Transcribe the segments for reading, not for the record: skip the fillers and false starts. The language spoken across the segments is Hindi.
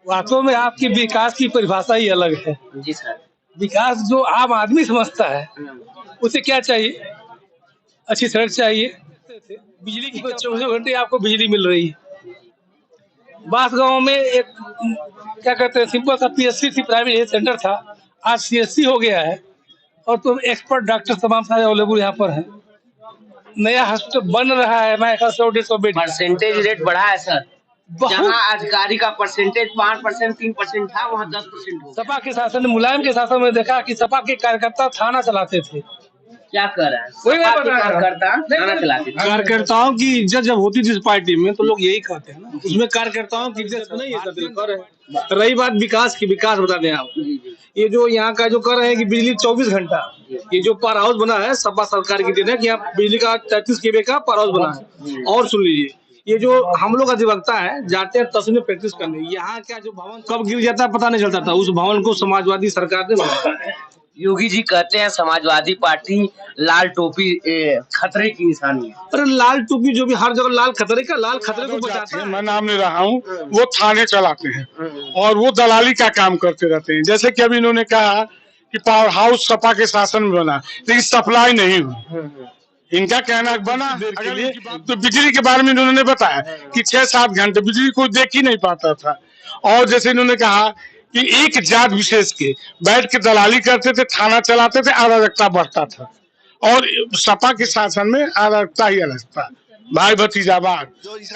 वास्तव में आपकी विकास की परिभाषा ही अलग है। जी सर। विकास जो आम आदमी समझता है, उसे क्या चाहिए? अच्छी सड़क चाहिए, बिजली की 24 घंटे आपको बिजली मिल रही है। बांसगांव में एक क्या कहते हैं सिंपल सा पीएचसी थी, प्राइवेट हेल्थ सेंटर था, आज सीएचसी हो गया है और तो एक्सपर्ट डॉक्टर तमाम सारे अवेलेबल यहाँ पर है। नया हॉस्पिटल बन रहा है, मैं 100-150 बेड। परसेंटेज रेट बढ़ा है सर। बहुत जहाँ अधिकारी का परसेंटेज 5% 3% था, वहाँ 10% हो गया। सपा के शासन में, मुलायम के शासन में देखा कि सपा के कार्यकर्ता थाना चलाते थे। क्या कर रहा है कोई नहीं सपा के पता है। कार्यकर्ता थाना चलाते थे। कार्यकर्ताओं की इज्जत जब होती थी इस पार्टी में तो लोग यही कहते हैं ना, उसमें कार्यकर्ताओं की इज्जत नहीं है सर, कर है। रही बात विकास की, विकास बता दें आप, ये जो यहाँ का जो कर रहे हैं कि बिजली 24 घंटा, ये जो पावर हाउस बना है सपा सरकार की देन है कि यहाँ बिजली का 33 kV का पावर हाउस बना है। और सुन लीजिए, ये जो हम लोग अधिवक्ता है जाते हैं तहसील में प्रैक्टिस करने, यहाँ क्या जो भवन कब गिर जाता है पता नहीं चलता था, उस भवन को समाजवादी सरकार ने बनाया है। योगी जी कहते हैं समाजवादी पार्टी लाल टोपी खतरे की निशानी है। अरे लाल टोपी जो भी हर जगह लाल खतरे को बचाते हैं। मैं नाम ले रहा हूँ, वो थाने चलाते हैं और वो दलाली का काम करते रहते हैं। जैसे कि अभी इन्होंने कहा कि पावर हाउस सपा के शासन में बना, लेकिन सप्लाई नहीं हुई। इनका कहना बना के लिए तो बिजली के बारे में इन्होंने बताया कि 6-7 घंटे बिजली कोई देख ही नहीं पाता था। और जैसे इन्होंने कहा कि एक जात विशेष के बैठ के दलाली करते थे, थाना चलाते थे, अराजकता बढ़ता था। और सपा के शासन में अराजकता ही अलग था, भाई भतीजावाद,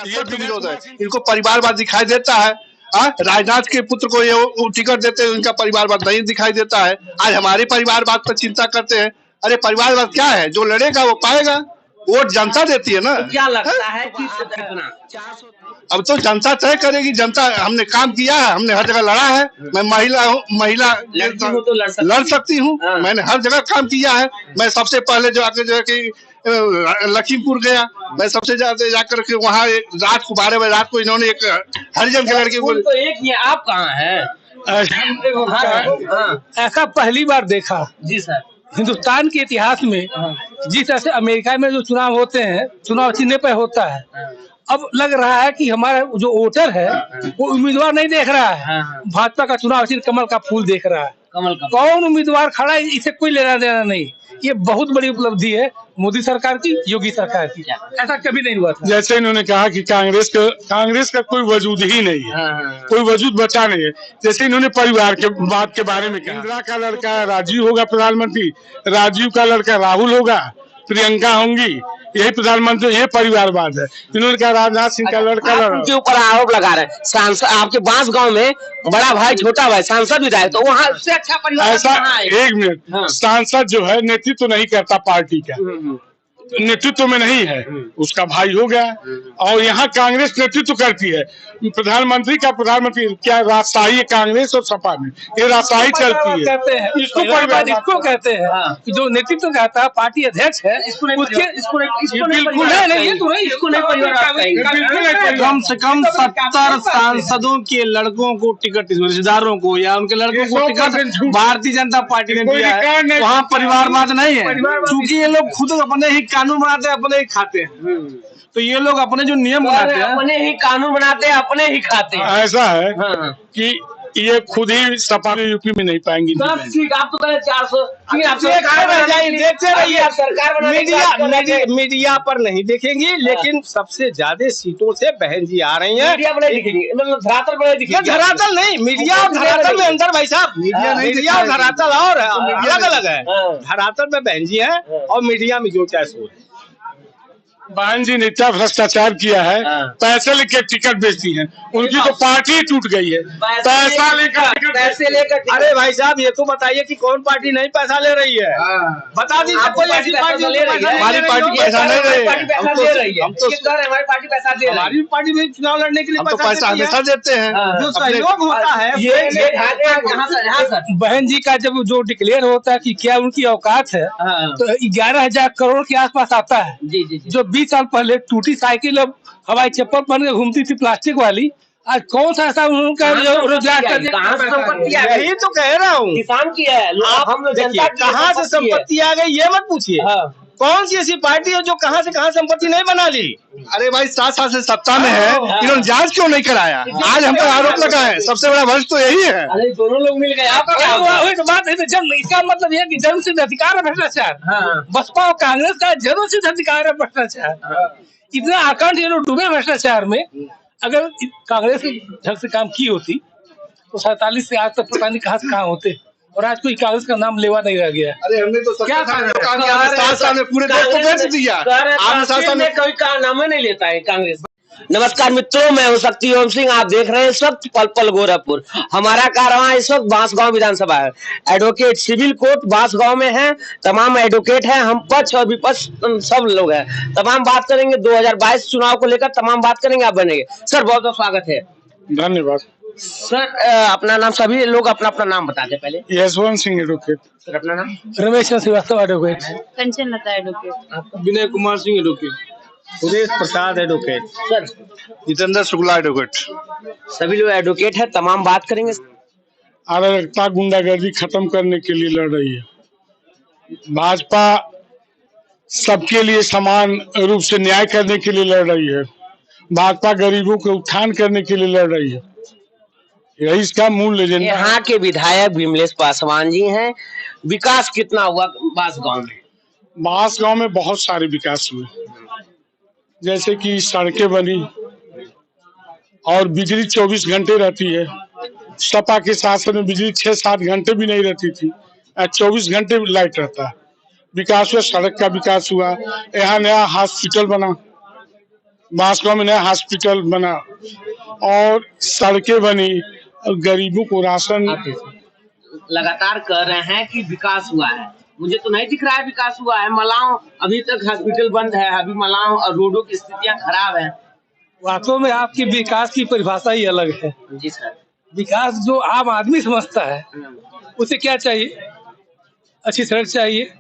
ये विरोध है। इनको परिवारवाद दिखाई देता है। राजनाथ के पुत्र को ये टिकट देते हैं, इनका परिवारवाद नहीं दिखाई देता है। आज हमारे परिवारवाद पर चिंता करते हैं। अरे परिवारवाद क्या है? जो लड़ेगा वो पाएगा, वोट जनता देती है ना। तो क्या लगता है कि अब तो जनता तय करेगी। जनता, हमने काम किया है, हमने हर जगह लड़ा है। मैं महिला हूँ, महिला तो लड़ सकती हूँ। मैंने हर जगह काम किया है। मैं सबसे पहले जो आकर जो है कि लखीमपुर गया, मैं सबसे ज्यादा जाकर के वहाँ रात को 12 बजे रात को इन्होंने एक हरिजन के लड़के को तो एक ये आप कहाँ है? ऐसा पहली बार देखा जी सर। हिंदुस्तान के इतिहास में। जिस तरह से अमेरिका में जो चुनाव होते हैं, चुनाव चिन्ह पे होता है, अब लग रहा है कि हमारा जो वोटर है वो उम्मीदवार नहीं देख रहा है, भाजपा का चुनाव चिन्ह कमल का फूल देख रहा है। कौन उम्मीदवार खड़ा है इसे कोई लेना देना नहीं। ये बहुत बड़ी उपलब्धि है मोदी सरकार की, योगी सरकार की। ऐसा कभी नहीं हुआ था। जैसे इन्होंने कहा कि कांग्रेस का कोई वजूद ही नहीं है, कोई वजूद बचा नहीं है। जैसे इन्होंने परिवार के बात के बारे में कहा, इंदिरा का लड़का राजीव होगा प्रधानमंत्री, राजीव का लड़का राहुल होगा, प्रियंका होंगी, यही प्रधानमंत्री, ये परिवारवाद है। इन्होंने कहा राजनाथ सिंह का लड़का उनके ऊपर आरोप लगा रहे हैं। सांसद आपके बांसगांव में बड़ा भाई छोटा भाई सांसद विधायक, तो वहाँ से अच्छा परिवार ऐसा। एक मिनट, सांसद जो है नेतृत्व नहीं करता पार्टी का, नेतृत्व में नहीं है, उसका भाई हो गया। और यहाँ कांग्रेस नेतृत्व करती है। प्रधानमंत्री का प्रधानमंत्री क्या राजशाही है कांग्रेस और सपा में, ये राजशाही चलती है। कहते हैं इसको परिवार, इसको कहते हैं कि जो नेतृत्व करता है पार्टी अध्यक्ष है, कम से कम 70 सांसदों के लड़कों को टिकट, रिश्तेदारों को या उनके लड़कों को टिकट भारतीय जनता पार्टी ने दिया है। वहाँ परिवारवाद नहीं है, क्योंकि ये लोग खुद अपने ही कानून बनाते हैं, अपने ही खाते हैं। तो ये लोग अपने जो नियम बनाते हैं, अपने ही कानून बनाते हैं, अपने ही खाते हैं। ऐसा है कि ये खुद ही सपा यूपी में नहीं पाएंगी। ठीक, आप तो कहें 400 देखते रहिए। मीडिया पर नहीं देखेंगी, लेकिन सबसे ज्यादा सीटों से बहन जी आ रही है। धरातल नहीं, मीडिया और धरातल में अंदर भाई साहब। मीडिया और धरातल और अलग अलग है। धरातल में बहन जी है और मीडिया में जो चाहे सो। बहन जी ने इतना भ्रष्टाचार किया है, पैसे लेकर टिकट बेचती हैं, उनकी तो पार्टी ही टूट गई है। पैसा लेकर अरे भाई साहब ये तो बताइए कि कौन पार्टी नहीं पैसा ले रही है? बता दीजिए कोई ऐसी पार्टी ले रही है? हमारी पार्टी पैसा नहीं दे रही है। हमारी पार्टी पैसा दे रही है। हमारी पार्टी में चुनाव लड़ने के लिए हम तो पैसा हमेशा देते हैं। जो सहयोग होता है बहन जी का जब जो डिक्लेयर होता है कि क्या उनकी औकात है, तो 11,000 करोड़ के आसपास आता है। जो 20 साल पहले टूटी साइकिल अब हवाई चप्पल पहन के घूमती थी प्लास्टिक वाली, आज कौन सा ऐसा उनका रोजगार यही तो कह रहा हूँ। किसान की है, कहाँ से संपत्ति आ गई ये मत पूछिए। कौन सी ऐसी पार्टी है जो कहां से कहां संपत्ति नहीं बना ली? अरे भाई 7 साल से सत्ता में है, इन्होंने जांच क्यों नहीं कराया? आज हम पर आरोप लगा है, सबसे बड़ा भ्रष्ट तो यही है। अरे दोनों लोग मिल गए वही तो बात है। तो जन इसका मतलब यह है कि जन्म सिद्ध अधिकार है भ्रष्टाचार। हाँ। बसपा और कांग्रेस का जन्म सिद्ध अधिकार है भ्रष्टाचार। इतना आकांठ ये लोग डूबे भ्रष्टाचार में। अगर कांग्रेस ढंग से काम की होती तो 47 से आज तक पता नहीं कहाँ से कहाँ होते, और आज कोई कांग्रेस का नाम लेवा नहीं रह गया। अरे हमने तो क्या 7 साल में पूरे देश को बेच दिया। आप 7 साल में कोई का नाम नहीं लेता है कांग्रेस। नमस्कार मित्रों, मैं हूं शक्ति ओम सिंह। आप देख रहे हैं इस वक्त पल पल गोरखपुर। हमारा कारवां इस वक्त बांसगांव विधानसभा है। एडवोकेट सिविल कोर्ट बांसगांव में है। तमाम एडवोकेट हैं, हम पक्ष और विपक्ष सब लोग हैं। तमाम बात करेंगे 2022 चुनाव को लेकर, तमाम बात करेंगे। आप बनेंगे सर, बहुत बहुत स्वागत है। धन्यवाद सर, अपना नाम, सभी लोग अपना अपना नाम बता दें पहले। यशवंत सिंह एडवोकेट। सर अपना नाम? Ramesh Srivastava advocate. Kanchan Lata advocate. Vinay Kumar Singh advocate. Suresh Prasad advocate. Sir Jitendra Shukla advocate. सभी लोग एडवोकेट है, तमाम बात करेंगे। अराजकता गुंडागर्दी खत्म करने के लिए लड़ रही है। भाजपा सबके लिए समान रूप से न्याय करने के लिए लड़ रही है। भाजपा गरीबों के उत्थान करने के लिए लड़ रही है। यही इसका मूल एजेंडा। यहाँ के विधायक विमलेश पासवान जी हैं। विकास कितना हुआ बांसगांव में? बांसगांव में बहुत सारे विकास हुए, जैसे कि सड़कें बनी और बिजली 24 घंटे रहती है। सपा के शासन में बिजली 6-7 घंटे भी नहीं रहती थी, आज 24 घंटे लाइट रहता है। विकास हुआ, सड़क का विकास हुआ। यहाँ नया हॉस्पिटल बना, बांसगांव में नया हॉस्पिटल बना और सड़कें बनी और गरीबों को राशन। लगातार कह रहे हैं कि विकास हुआ है, मुझे तो नहीं दिख रहा है विकास हुआ है। मलाव अभी तक हॉस्पिटल बंद है, अभी मलाव और रोडों की स्थितियां खराब है। वास्तव में आपकी विकास की परिभाषा ही अलग है। जी सर। विकास जो आम आदमी समझता है, उसे क्या चाहिए? अच्छी सड़क चाहिए।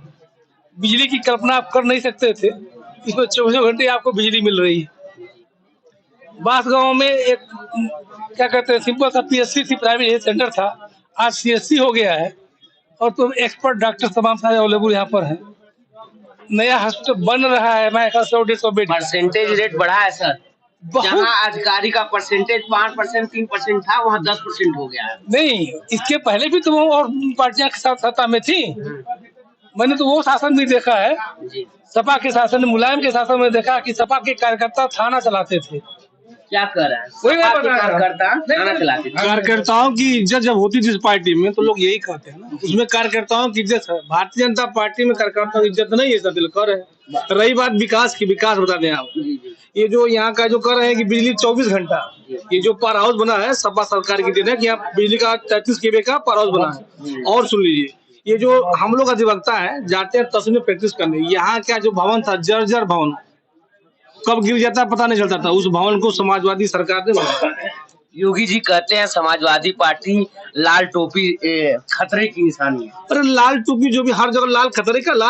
बिजली की कल्पना आप कर नहीं सकते थे, इसमें 24 घंटे आपको बिजली मिल रही है। बांसगांव में एक क्या कहते हैं, सिंपल सा PSC थी, प्राइवेट हेल्थ सेंटर था, आज CSC हो गया है। और तो एक्सपर्ट डॉक्टर तमाम सारे अवेलेबल यहाँ पर हैं। नया हॉस्पिटल बन रहा है, मैं 100-150 बेड। परसेंटेज रेट बढ़ा है सर। जहाँ अधिकारी का परसेंटेज 5%, 3% था, वहाँ 10% हो गया है। नहीं, इसके पहले भी तो वो और पार्टियां के साथ सत्ता में थी। मैंने तो वो शासन भी देखा है, सपा के शासन, मुलायम के शासन में देखा कि सपा के कार्यकर्ता थाना चलाते थे। क्या कर रहे हैं? वही मैं बता रहा हूं। कार्यकर्ता थाना चलाते थे। कार्यकर्ताओं की इज्जत जब होती जिस पार्टी में, तो लोग यही कहते हैं ना, उसमें कार्यकर्ताओं की इज्जत है। भारतीय जनता पार्टी में कार्यकर्ताओं की इज्जत नहीं है, सब दिलकर है। रही बात विकास की, विकास बता दें आप। ये जो यहाँ का जो कर रहे हैं कि बिजली 24 घंटा, ये जो पावर हाउस बना है सपा सरकार की देन है कि यहाँ बिजली का 33 kV का पावर हाउस बना है। और सुन लीजिए, ये जो हम लोग अधिवक्ता है जाते हैं तहसील में प्रैक्टिस करने, यहाँ क्या जो भवन था, जर्जर भवन, कब गिर जाता पता नहीं चलता था। उस भवन को समाजवादी सरकार ने बनाया। योगी जी कहते हैं समाजवादी पार्टी लाल टोपी खतरे की निशानी है। अरे लाल टोपी जो भी हर जगह लाल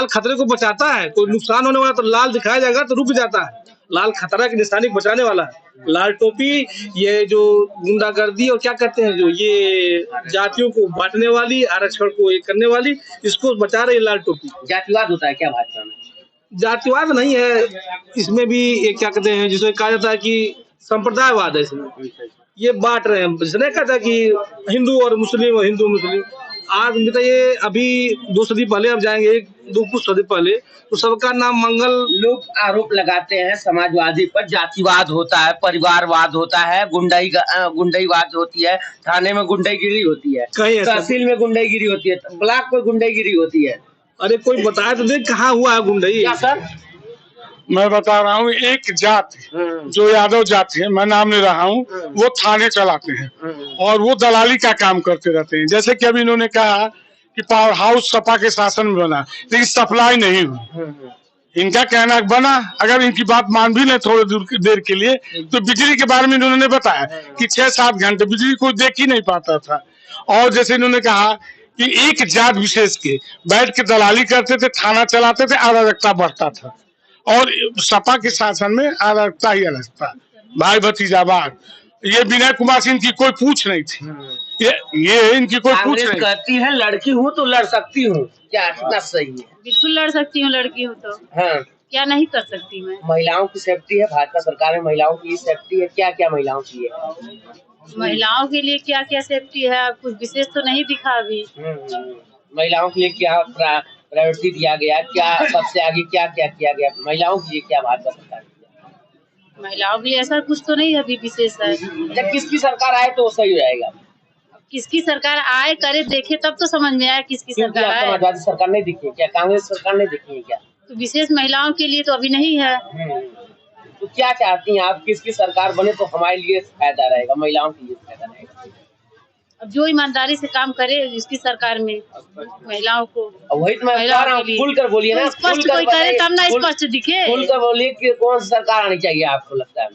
खतरे को बचाता है। कोई नुकसान होने वाला तो लाल दिखाया जाएगा तो रुक जाता है। लाल खतरा की निशानी बचाने वाला है लाल टोपी। ये जो गुंडागर्दी और क्या कहते हैं, जो ये जातियों को बांटने वाली, आरक्षण को एक करने वाली, इसको बचा रही लाल टोपी। जातिवाद होता है क्या भाजपा में? जातिवाद नहीं है इसमें भी, ये क्या कहते हैं जिसे कहा जाता है कि संप्रदायवाद है इसमें। ये बांट रहे हैं, जिसने कहा था कि हिंदू और मुस्लिम और हिंदू मुस्लिम। आज बताइए, अभी 2 सदी पहले, अब जाएंगे 1-2 कुछ सदी पहले, तो सबका नाम मंगल। लोग आरोप लगाते हैं समाजवादी पर, जातिवाद होता है, परिवारवाद होता है, गुंडाईवाद होती है, थाने में गुंडाईगिरी होती है, तहसील में गुंडाईगिरी होती है, ब्लॉक पर गुंडाईगिरी होती है। अरे कोई बताए तो देख कहाँ हुआ है गुंडई? क्या सर? मैं बता रहा हूँ, एक जात जो यादव जात है, मैं नाम ले रहा हूँ, वो थाने चलाते हैं और वो दलाली का काम करते रहते हैं। जैसे कि अभी इन्होंने कहा कि पावर हाउस सपा के शासन में बना, लेकिन सप्लाई नहीं हुई। इनका कहना बना, अगर इनकी बात मान भी लें थोड़ी देर के लिए, तो बिजली के बारे में इन्होंने बताया कि 6-7 घंटे बिजली कोई देख ही नहीं पाता था। और जैसे इन्होंने कहा कि एक जात विशेष के बैठ के दलाली करते थे, थाना चलाते थे, अराजकता बढ़ता था। और सपा के शासन में अराजकता ही अलग था, भाई भतीजावाद। ये विनय कुमार सिंह की कोई पूछ नहीं थी, ये इनकी कोई पूछ कांग्रेस नहीं। कहती है लड़की हूँ तो लड़ सकती हूँ, क्या इतना सही है? बिल्कुल लड़ सकती हूँ, लड़की हूँ तो हाँ, क्या नहीं कर सकती मैं। महिलाओं की सेफ्टी है, भाजपा सरकार में महिलाओं की सेफ्टी है, क्या क्या महिलाओं की है? महिलाओं के लिए क्या क्या सेफ्टी है, अब कुछ विशेष तो नहीं दिखा अभी। महिलाओं के लिए क्या प्रायोरिटी दिया गया, क्या सबसे आगे क्या क्या किया गया महिलाओं के लिए, क्या भाजपा सरकार ने किया? महिलाओं के लिए ऐसा कुछ तो नहीं अभी विशेष है। जब किसकी सरकार आए तो वो सही हो जाएगा। किसकी सरकार आए करे देखे तब तो समझ में आया किसकी क्योंकि सरकार आपको आए। समाजवादी सरकार नहीं दिखी है क्या, कांग्रेस सरकार नहीं दिखी है क्या? तो विशेष महिलाओं के लिए तो अभी नहीं है। तो क्या चाहती हैं आप, किसकी सरकार बने तो हमारे लिए फायदा रहेगा, महिलाओं के लिए फायदा रहेगा? अब जो ईमानदारी से काम करे इसकी सरकार में महिलाओं को। अब वही तो मैं कह रहा हूँ, खुल कर बोलिए ना, तो स्पष्ट कोई करे तब ना स्पष्ट दिखे। खुल कर बोलिए कि कौन सी सरकार आनी चाहिए आपको लगता है,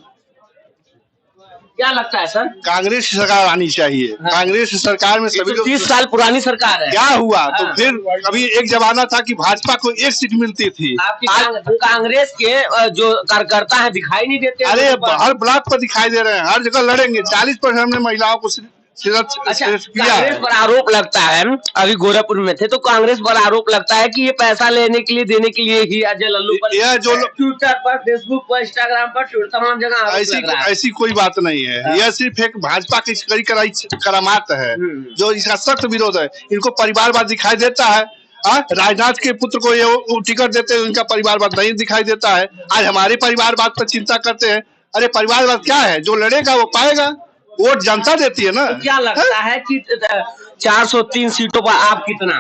क्या लगता है सर? कांग्रेस की सरकार आनी चाहिए। हाँ। कांग्रेस की सरकार में सभी लोग 30 साल पुरानी सरकार है। क्या हुआ तो हाँ। फिर अभी एक जमाना था कि भाजपा को एक सीट मिलती थी। आपकी कांग्रेस के जो कार्यकर्ता हैं दिखाई नहीं देते। अरे हर ब्लॉक पर दिखाई दे रहे हैं, हर जगह लड़ेंगे। 40% हमने महिलाओं को अच्छा, किया कांग्रेस है। पर आरोप लगता है, अभी गोरखपुर में थे तो कांग्रेस पर आरोप लगता है कि ये पैसा लेने के लिए देने के लिए ही अजय लल्लू पर, यह जो लोग ट्विटर पर, फेसबुक पर, इंस्टाग्राम पर, तमाम जगह आरोप ऐसी लग रहा है। ऐसी कोई बात नहीं है। यह सिर्फ एक भाजपा की कड़ी करामात है जो इसका सख्त विरोध है। इनको परिवारवाद दिखाई देता है। राजनाथ के पुत्र को ये टिकट देते हैं, उनका परिवारवाद नहीं दिखाई देता है। आज हमारे परिवारवाद पर चिंता करते हैं। अरे परिवारवाद क्या है, जो लड़ेगा वो पाएगा, वोट जनता देती है ना। तो क्या लगता है कि 403 सीटों पर आप कितना?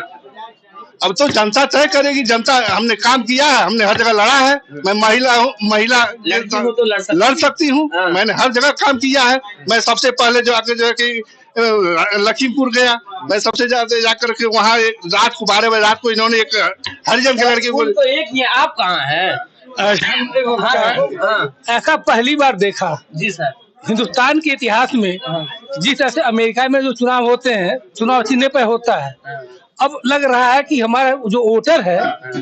अब तो जनता तय करेगी। जनता, हमने काम किया है, हमने हर जगह लड़ा है। मैं महिला हूँ, महिला लड़की हूँ तो लड़ सकती हूँ। हाँ। मैंने हर जगह काम किया है। मैं सबसे पहले जो आके जो है कि लखीमपुर गया, मैं सबसे ज्यादा जाकर के वहाँ रात को 12 बजे रात को इन्होंने एक हरिजन के लड़के को। तो एक ही है, आप कहाँ हैं? हाँ, ऐसा पहली बार देखा जी सर। हिंदुस्तान के इतिहास में। जिस तरह से अमेरिका में जो चुनाव होते हैं, चुनाव चिन्ह पर होता है, अब लग रहा है कि हमारा जो वोटर है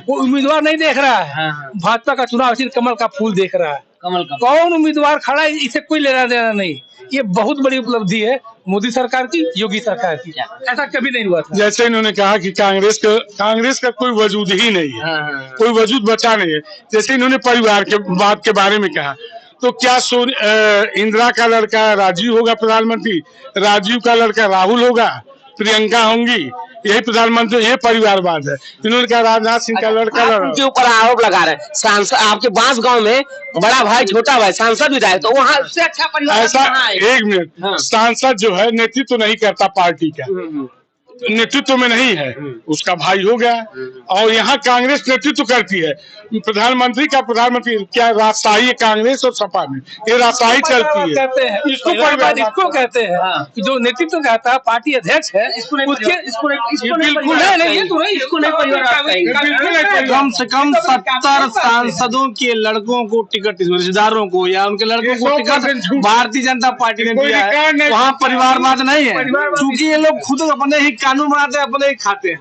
वो उम्मीदवार नहीं देख रहा है, भाजपा का चुनाव चिन्ह कमल का फूल देख रहा है। कमल का कौन उम्मीदवार खड़ा है इसे कोई लेना देना नहीं। ये बहुत बड़ी उपलब्धि है मोदी सरकार की, योगी सरकार की। ऐसा कभी नहीं हुआ था। जैसे इन्होंने कहा कि कांग्रेस का कोई वजूद ही नहीं है, कोई वजूद बचा नहीं है। जैसे इन्होंने परिवार के बात के बारे में कहा, तो क्या इंदिरा का लड़का राजीव होगा प्रधानमंत्री, राजीव का लड़का राहुल होगा, प्रियंका होंगी, यही प्रधानमंत्री, ये परिवारवाद है। इन्होंने कहा राजनाथ सिंह का लड़का के ऊपर आरोप लगा रहे हैं। सांसद आपके बांस गांव में बड़ा भाई छोटा भाई सांसद विधायक, तो वहाँ से अच्छा परिवार ऐसा। कहाँ है? एक मिनट, सांसद जो है नेतृत्व नहीं करता पार्टी का, नेतृत्व में नहीं है, उसका भाई हो गया। और यहाँ कांग्रेस नेतृत्व करती है। प्रधानमंत्री क्या राजशाही है कांग्रेस और सपा में, ये राजशाही चलती है। कहते हैं इसको परिवारवाद इसको कहते हैं कि जो नेतृत्व करता है पार्टी अध्यक्ष है, इसको नहीं बिल्कुल नहीं, ये तो नहीं, इसको नहीं परिवारवाद कहेंगे। कम से कम 70 सांसदों के लड़कों को टिकट, रिश्तेदारों को या उनके लड़कों को टिकट भारतीय जनता पार्टी ने दिया है। वहाँ परिवारवाद नहीं है, क्योंकि ये लोग खुद अपने ही कानून बनाते हैं, अपने ही खाते हैं।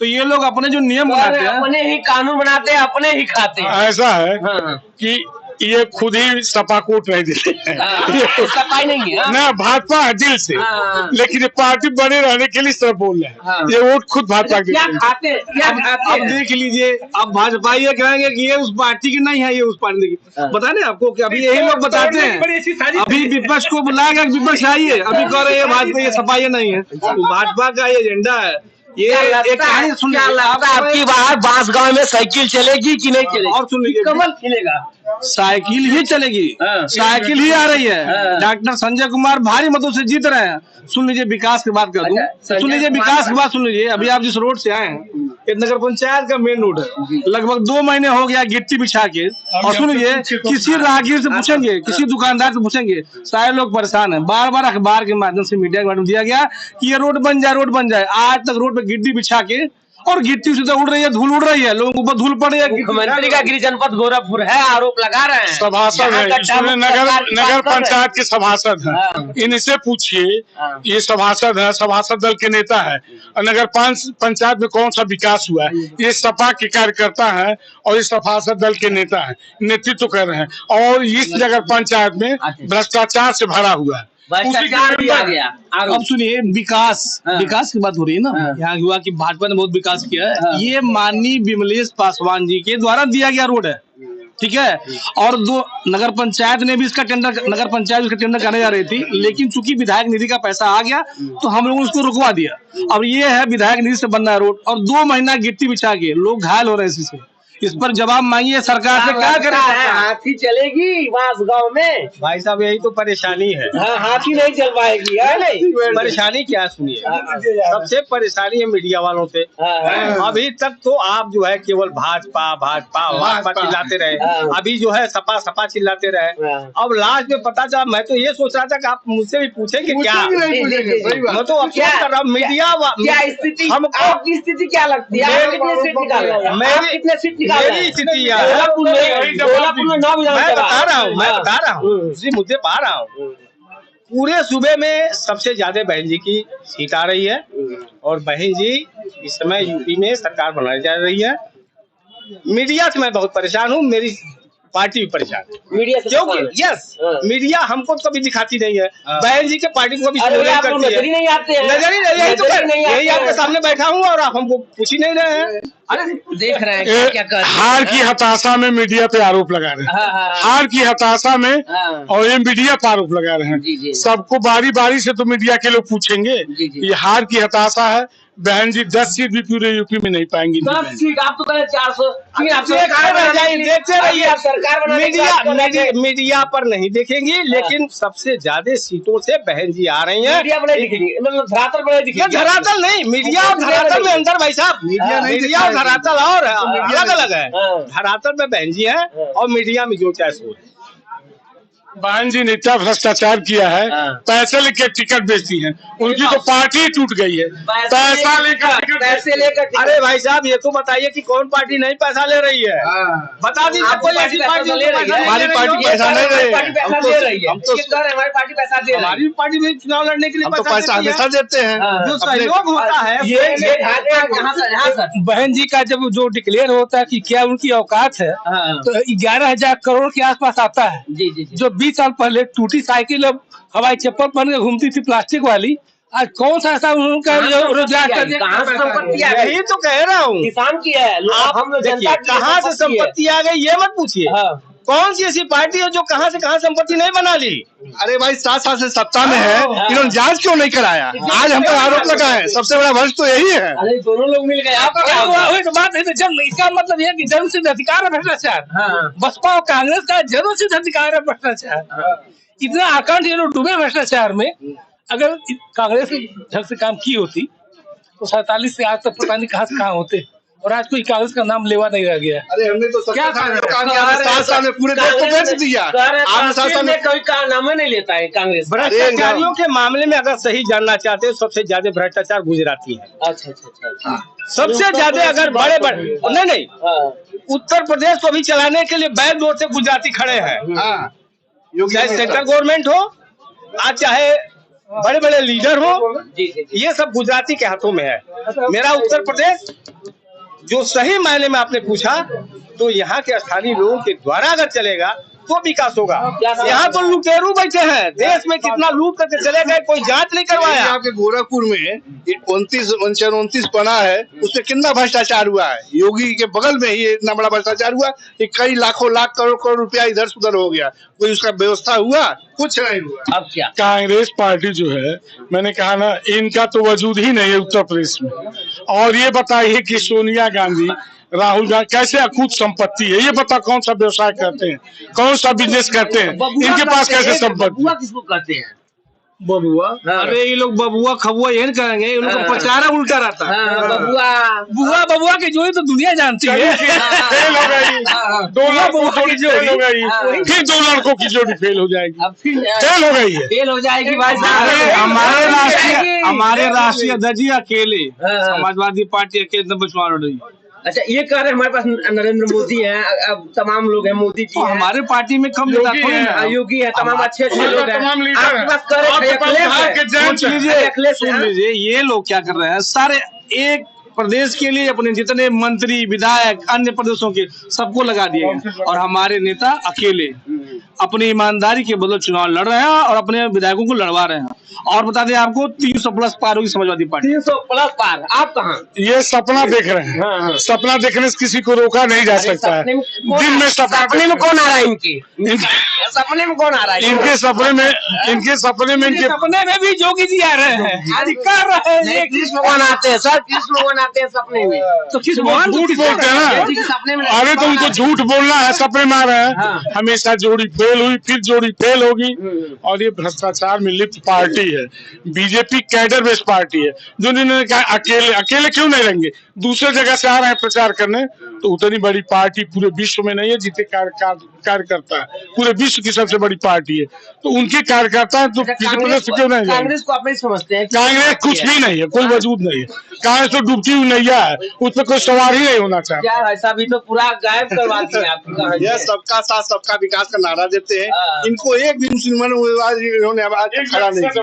तो ये लोग अपने जो नियम बनाते हैं, अपने ही कानून बनाते हैं, अपने ही खाते हैं। ऐसा है हाँ। कि ये खुद ही सपा कोट नहीं देते हैं। सफाई नहीं है। ना भाजपा है दिल से, हाँ। लेकिन ये पार्टी बने रहने के लिए सब बोल रहे हैं। हाँ। ये वोट खुद भाजपा के क्या देते हैं। खाते हैं? क्या खाते अब हैं? देख लीजिए, अब भाजपा ये कहेंगे कि ये उस पार्टी की नहीं है, ये उस पार्टी की। बता दें आपको कि अभी यही लोग बताते हैं। अभी विपक्ष को बुलाएगा, विपक्ष आइए, अभी कह रहे हैं भाजपा ये सफाई नहीं है, भाजपा का ये एजेंडा है। ये एक कहानी सुन क्या लगता है आपकी बार बांस गांव में साइकिल चलेगी कि नहीं चलेगी? और सुन लीजिए, कमल खिलेगा। साइकिल ही चलेगी, हाँ। साइकिल ही आ रही है। हाँ। डॉक्टर संजय कुमार भारी मतों से जीत रहे हैं। सुन लीजिए, विकास की बात कर दूं, अच्छा, सुन लीजिए विकास की बात सुन लीजिए। अभी आप जिस रोड से आए हैं, ये नगर पंचायत का मेन रोड है, लगभग 2 महीने हो गया गिट्टी बिछा के। और सुन लीजिए, किसी राहगीर से पूछेंगे, किसी दुकानदार से पूछेंगे, सारे लोग परेशान है। बार बार अखबार के माध्यम से, मीडिया के माध्यम दिया गया कि ये रोड बन जाए, रोड बन जाए। आज तक रोड पे गिट्टी बिछा के, और गिट्टी से उड़ रही है, धूल उड़ रही है, लोगों के ऊपर धूल पड़ रही है। मुख्यमंत्री का गृह जनपद गोरखपुर है, आरोप लगा रहे हैं। सभासद है, इसमें नगर पंचायत के सभासद हैं। इनसे पूछिए, ये सभासद है, सभासद दल के नेता है, और नगर पंचायत में कौन सा विकास हुआ है? ये सपा के कार्यकर्ता है और ये सभासद दल के नेता है, नेतृत्व कर रहे हैं। और इस नगर पंचायत में भ्रष्टाचार से भरा हुआ है। भ्रष्टाचार भी आ गया। अब सुनिए, विकास हाँ। विकास की बात हो रही है ना, हाँ। यहाँ हुआ कि भाजपा ने बहुत विकास किया है। हाँ। ये माननीय विमलेश पासवान जी के द्वारा दिया गया रोड है, ठीक है। और दो नगर पंचायत ने भी इसका टेंडर, नगर पंचायत इसका टेंडर करने जा रही थी, लेकिन चूंकि विधायक निधि का पैसा आ गया तो हम लोगों ने उसको रुकवा दिया। अब ये है विधायक निधि से बन रहा है रोड, और 2 महीना गिट्टी बिछा के लोग घायल हो रहे हैं इसी से। इस पर जवाब मांगिए सरकार से, क्या करें? हाथी चलेगी बांस गांव में? भाई साहब, यही तो परेशानी है। हाँ, हाथी नहीं चल पाएगी, है नहीं? परेशानी क्या सुनिए, सबसे परेशानी है मीडिया वालों से। हाँ। अभी तक तो आप जो है केवल भाजपा भाजपा भाजपा चिल्लाते रहे, हाँ। अभी जो है सपा सपा चिल्लाते रहे। हाँ। अब लास्ट में पता चला, मैं तो ये सोच रहा था कि आप मुझसे भी पूछेंगे क्या, मैं तो अफसोस कर रहा हूँ मीडिया क्या स्थिति, हमको आपकी स्थिति क्या लगती है? आप कितने सीट निकाल रहे हैं? मेरी- आप कितने सीट निकाल रहे मेरी हैं? स्थिति यह है, सोलापुर में 9 मैं बता रहा हूँ, उसी मुद्दे पर आ रहा हूँ। पूरे सूबे में सबसे ज्यादा बहन जी की सीट आ रही है, और बहन जी इस समय यूपी में सरकार बनाई जा रही है। मीडिया से मैं बहुत परेशान हूँ, मेरी पार्टी भी परेशान है, मीडिया से क्योंकि यस मीडिया हमको तो कभी दिखाती नहीं है, बहन जी के पार्टी को कभी अरे नहीं आप लोग करती नजर ही है। नहीं आते हैं, नजर ही नहीं, यही आपके आते सामने बैठा हूँ और आप हमको पूछ ही नहीं रहे हैं। अरे देख रहे हैं ये क्या कर रहे हैं। हार की हताशा में मीडिया पे आरोप लगा रहे हैं, हाँ, हाँ, हार की हताशा में, हाँ। और ये मीडिया पे आरोप लगा रहे जी, जी। हैं। सबको बारी बारी से तो मीडिया के लोग पूछेंगे। जी, जी। ये हार की हताशा है। बहन जी 10 सीट भी पूरे यूपी में नहीं पाएंगी। 10 सीट, आप तो कहे 400। आप देखते रहिए, आप सरकार बनाने की बात कर रहे थे। मीडिया पर नहीं देखेंगी, लेकिन सबसे ज्यादा सीटों से बहन जी आ रही हैं। मीडिया बड़े दिखेंगे, मतलब धरातल बड़े ये दिखेंगे। धरातल नहीं, मीडिया और धरातल में अंदर भाई साहब, मीडिया और धरातल और अलग अलग है। हाँ। धरातल में बहन जी है और मीडिया में जो चाहे सो है। बहन जी ने इतना भ्रष्टाचार किया है, हाँ। पैसे लेकर टिकट बेचती हैं, उनकी तो पार्टी ही टूट गई है। पैसा लेकर टिकट पैसे लेकर अरे भाई साहब, ये तो बताइए कि कौन पार्टी नहीं पैसा ले रही है? बता दीजिए आपकी कोई पार्टी ऐसी पैसा पार्टी ले रही है? हमारी पार्टी पैसा नहीं हमारी रही पार्टी पैसा है। दे रही है। हम तो ये कह रहे हैं, हमारी पार्टी पैसा दे रही है। हमारी पार्टी में चुनाव लड़ने के लिए हम तो पैसा देती है। हमेशा देते हैं। हाँ। जो सहयोग होता है ये भाजपा कहाँ से? हाँ सर। बहन जी का जब जो डिक्लेयर होता है कि क्या उनकी औकात है, हाँ। तो 11,000 करोड़ के आसपास आता है। जी जी जी। जो 20 साल पहले टूटी साइकिल अब हवाई चप्पल पहन के घूमती थी प्लास्टिक वाली, आज कौन सा ऐसा उनका रोजगार कर दिया? कहाँ से संपत्ति आ गई? यही तो कह रहा हूँ। किसान की है, हम लोग देखिए, जनता की कहाँ से संपत्ति आ गई ये मत पूछिए। हाँ। कौन सी ऐसी पार्टी है जो कहाँ से कहाँ संपत्ति नहीं बना ली? अरे भाई 7 साल से सत्ता में है, इन्होंने जांच क्यों नहीं कराया? आज हम पर आरोप लगा है, सबसे बड़ा भ्रष्ट तो यही है। अरे दोनों लोग मिल गए, आपका क्या होगा? वही तो बात है, तो जन्म इसका मतलब यह है कि जन्म सिद्ध अधिकार है भ्रष्टाचार। हाँ। बसपा और कांग्रेस का जन्म सिद्ध अधिकार है भ्रष्टाचार। इतना आकांठ ये लोग डूबे भ्रष्टाचार में। अगर कांग्रेस ढंग से काम की होती तो 47 से आज तक पता नहीं कहाँ से कहाँ होते, और आज कोई कांग्रेस का नाम लेवा नहीं रह गया। अरे हमने तो क्या 7 साल में पूरे देश को बेच दिया। आपने 7 साल में कोई का नाम नहीं लेता है कांग्रेस। भ्रष्टाचारियों के मामले में अगर सही जानना चाहते हो, सबसे ज्यादा भ्रष्टाचार गुजराती है। अच्छा अच्छा अच्छा। सबसे ज्यादा अगर बड़े बड़े नहीं, हाँ। उत्तर प्रदेश को भी चलाने के लिए बैक डोर से गुजराती खड़े हैं। हाँ, चाहे सेंट्रल गवर्नमेंट हो, आज चाहे बड़े बड़े लीडर हो, जी जी। ये सब गुजराती के हाथों में है। मेरा उत्तर प्रदेश जो सही मायने में आपने पूछा, तो यहाँ के स्थानीय लोगों के द्वारा अगर चलेगा तो विकास होगा। यहाँ तो लुटेरू बैठे हैं, देश में कितना लूट करके चले गए, कोई जांच नहीं करवाया। आपके गोरखपुर में 29 पना है, उसमें कितना भ्रष्टाचार हुआ है? योगी के बगल में ही इतना बड़ा भ्रष्टाचार हुआ कि कई लाखों लाख करोड़ रुपया इधर उधर हो गया। कोई उसका व्यवस्था हुआ? कुछ नहीं हुआ। अब क्या? कांग्रेस पार्टी जो है, मैंने कहा ना, इनका तो वजूद ही नहीं है उत्तर प्रदेश में। और ये बताइए कि सोनिया गांधी, राहुल गांधी कैसे अकूत संपत्ति है, ये बता कौन सा व्यवसाय करते हैं, कौन सा बिजनेस करते हैं, इनके पास कैसे संपत्ति? बबुआ किसको कहते हैं? बबुआ? हाँ। अरे ये लोग बबुआ खबुआ यही करेंगे, इन लोगों को प्रचार उल्टा रहता है। हाँ, बबुआ। बुआ बबुआ की जोड़ी तो दुनिया जानती है। फेल हो गई, 2 लड़कों की जोड़ी फेल हो गई, फिर 2 लड़कों की जोड़ी फेल हो जाएगी, अब फिर फेल हो गई है। फेल हो जाएगी भाई हमारे राष्ट्रीय अध्यक्ष जी अकेले, हाँ। समाजवादी पार्टी अकेले बचवा रही है। अच्छा, ये कह रहे हमारे पास नरेंद्र मोदी हैं, अब तमाम लोग हैं, मोदी जी हैं, हमारे पार्टी में कम नेता थोड़ी ना। योगी है, तमाम अच्छे अच्छे लोग हैं। तमाम लीडर आपके पास कह रहे हैं, आपके पास अखिलेश बिहार है। के जैन सुन लीजिए, ये लोग क्या कर रहे हैं, सारे एक प्रदेश के लिए अपने जितने मंत्री विधायक अन्य प्रदेशों के सबको लगा दिए गए और हमारे नेता अकेले अपनी ईमानदारी के बदले चुनाव लड़ रहे हैं और अपने विधायकों को लड़वा रहे हैं। और बता दें आपको 300 प्लस पार होगी समाजवादी पार्टी। 300 प्लस पार। आप कहाँ? ये सपना देख रहे हैं। हाँ। सपना देखने से किसी को रोका नहीं जा सकता है। दिन में सपने में कौन आ रहा है इनके? सपने में कौन आ रहा है? इनके सपने में इनके सपने में भी जोगी जी आ रहे हैं, कर रहे हैं। किस भगवान आते हैं सर? किस भगवान आते हैं सपने में? तो किस भगवान झूठ बोलते हैं ना? सपने में अरे तो उनको झूठ बोलना है, सपने में आ रहे हैं। हमेशा जोड़ी फेल हुई, फिर जोड़ी फेल होगी। और ये भ्रष्टाचार में लिप्त पार्टी है, बीजेपी कैडर बेस्ड पार्टी है। जो इन्होंने कहा अकेले क्यों नहीं रहेंगे, दूसरे जगह से आ रहे हैं प्रचार करने, तो उतनी बड़ी पार्टी पूरे विश्व में नहीं है। जितने कार्यकर्ता है पूरे विश्व की सबसे बड़ी पार्टी है, तो उनके कार्यकर्ता तो किसी प्रदेश से क्यों नहीं जाएंगे? कांग्रेस को आप नहीं समझते हैं? कांग्रेस कुछ भी नहीं है, कोई वजूद नहीं है। कांग्रेस तो डूबती हुई नैया है, उस पर कोई सवार ही नहीं होना चाहिए। क्या ऐसा भी तो पूरा गायब करवा दिया आपका। यह सबका साथ सबका विकास का नारा देते हैं। इनको एक भी मुसलमान इन्होंने खड़ा नहीं किया।